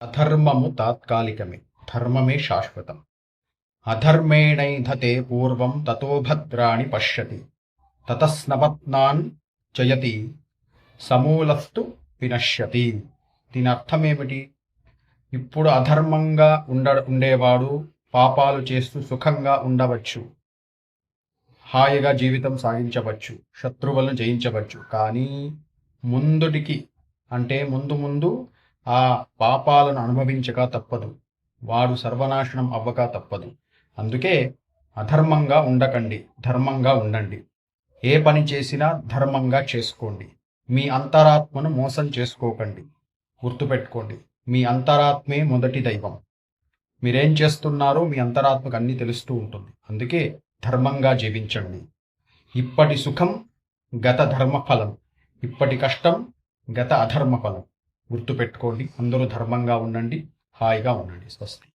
అధర్మము తాత్కాలికమే, ధర్మమే శాశ్వతం. అధర్మేణైధతే పూర్వం తతో భద్రాణి పశ్యతి తతస్నపత్నాన్ జయతి సమూలస్తు వినశ్యతి. దీని అర్థం ఏమిటి? ఇప్పుడు అధర్మంగా ఉండేవాడు పాపాలు చేస్తూ సుఖంగా ఉండవచ్చు, హాయిగా జీవితం సాగించవచ్చు, శత్రువులను జయించవచ్చు. కానీ ముందుటికి అంటే ముందు ముందు ఆ పాపాలను అనుభవించక తప్పదు, వాడు సర్వనాశనం అవ్వక తప్పదు. అందుకే అధర్మంగా ఉండకండి, ధర్మంగా ఉండండి. ఏ పని చేసినా ధర్మంగా చేసుకోండి. మీ అంతరాత్మను మోసం చేసుకోకండి. గుర్తుపెట్టుకోండి, మీ అంతరాత్మే మొదటి దైవం. మీరేం చేస్తున్నారో మీ అంతరాత్మకు అన్నీ తెలుస్తూ ఉంటుంది. అందుకే ధర్మంగా జీవించండి. ఇప్పటి సుఖం గత ధర్మఫలం, ఇప్పటి కష్టం గత అధర్మ ఫలం. గుర్తుపెట్టుకోండి. అందరూ ధర్మంగా ఉండండి, హాయిగా ఉండండి. స్వస్తి.